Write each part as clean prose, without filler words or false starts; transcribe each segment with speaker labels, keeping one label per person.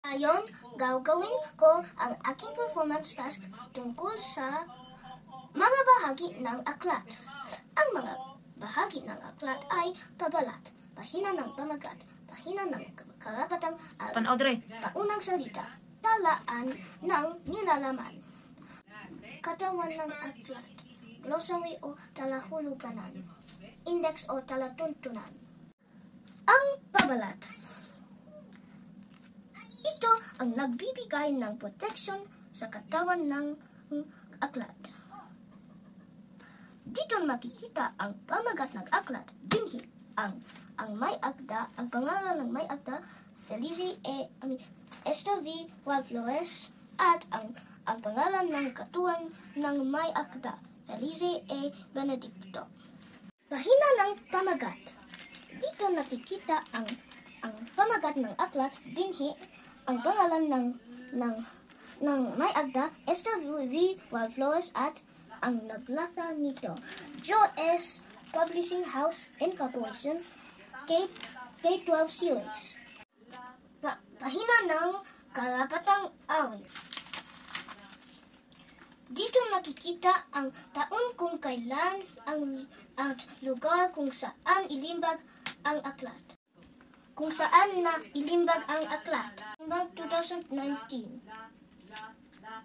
Speaker 1: Ngayon, gagawin ko ang aking performance task tungkol sa mga bahagi ng aklat. Ang mga bahagi ng aklat ay pabalat, pahina ng pamagat, pahina ng karapatang awit, paunang salita, talaan ng nilalaman, katawan ng aklat, glossary o talahuluganan, index o talatuntunan. Ang pabalat. Ito ang nagbibigay ng proteksyon sa katawan ng aklat. Dito makikita ang pamagat ng aklat, binhi, ang may akda, ang pangalan ng may akda, Esther V. Waldflores, at ang pangalan ng katuwang ng may akda, Felice A. Benedicto. Pahina ng pamagat. Dito nakikita ang pamagat ng aklat, binhi, ang pangalan ng may akda, Esther V. Waldflores, at ang naglasa nito, Joe S. Publishing House Incorporation, K-12 Series. Pahina ng karapatang awit. Dito nakikita ang taon kung kailan at lugar kung saan ilimbag ang aklat. Kung saan na ilimbag ang aklat. Ilimbag 2019.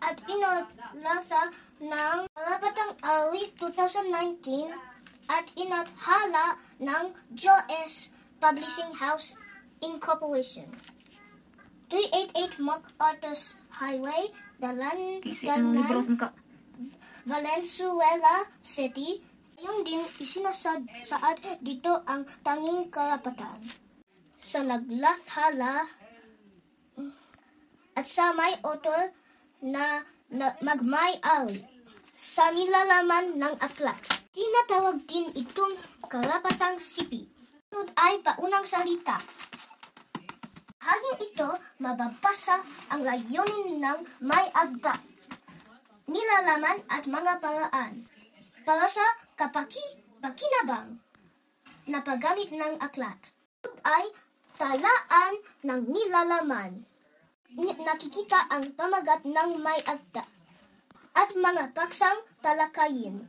Speaker 1: At inalasa ng karapatang awit 2019 at inathala ng Joe S. Publishing House Incorporation. 388 MacArthur Highway, Dalan, Valenzuela City. Yung din isinasaad dito ang tanging karapatan sa naglathala at sa may author na magmay-ari sa nilalaman ng aklat. Tinatawag din itong karapatang sipi. Ito ay paunang salita. Hanging ito mababasa ang layunin ng may akda, nilalaman at mga paraan para sa pakinabang na paggamit ng aklat. Ito ay talaan ng nilalaman. Nakikita ang pamagat ng may akda at mga paksang talakayin.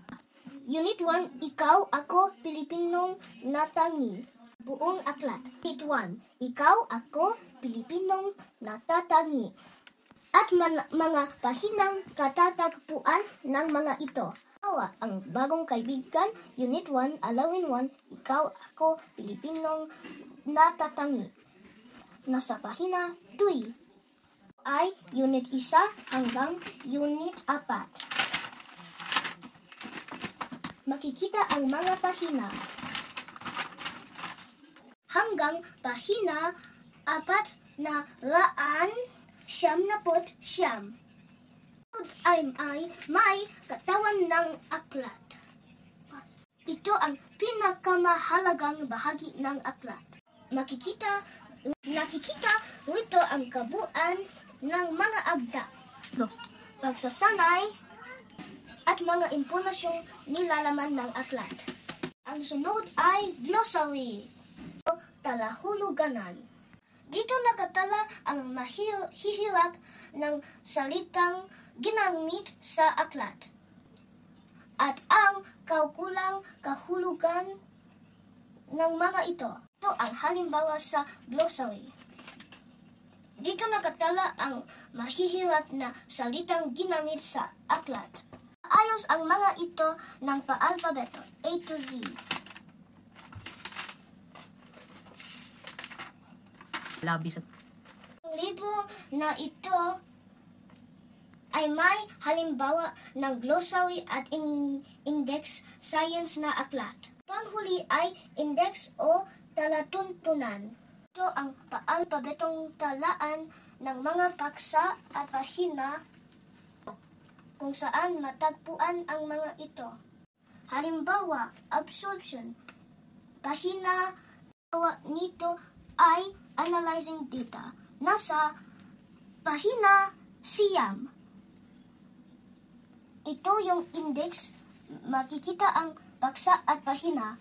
Speaker 1: Unit 1, ikaw, ako, Pilipinong natangi. Buong aklat. Unit 1, ikaw, ako, Pilipinong natatangi. At mga pahinang katatagpuan ng mga ito. Ang bagong kaibigan, Unit 1, alawin 1, ikaw, ako, Pilipinong natatangi. Nasa pahina 2 ay Unit 1 hanggang Unit 4. Makikita ang mga pahina hanggang pahina 400 ay may katawan ng aklat. Ito ang pinakamahalagang bahagi ng aklat. Nakikita rito ang kabuuan ng mga akda, pagsasanay, at mga impormasyong nilalaman ng aklat. Ang sunod ay glossary o talahuluganan. Dito nakatala ang mahihirap ng salitang ginamit sa aklat at ang kaukulang kahulugan ng mga ito. Ito ang halimbawa sa glossary. Dito nakatala ang mahihirap na salitang ginamit sa aklat. Ayos ang mga ito ng paalpabeto, A to Z. Ang libro na ito ay may halimbawa ng glossary at index science na aklat. Panghuli ay index o talatuntunan. Ito ang paalpabetong talaan ng mga paksa at pahina kung saan matagpuan ang mga ito. Halimbawa, absorption. Pahina nito ay analyzing data. Nasa pahina siyam. Ito yung index. Makikita ang paksa at pahina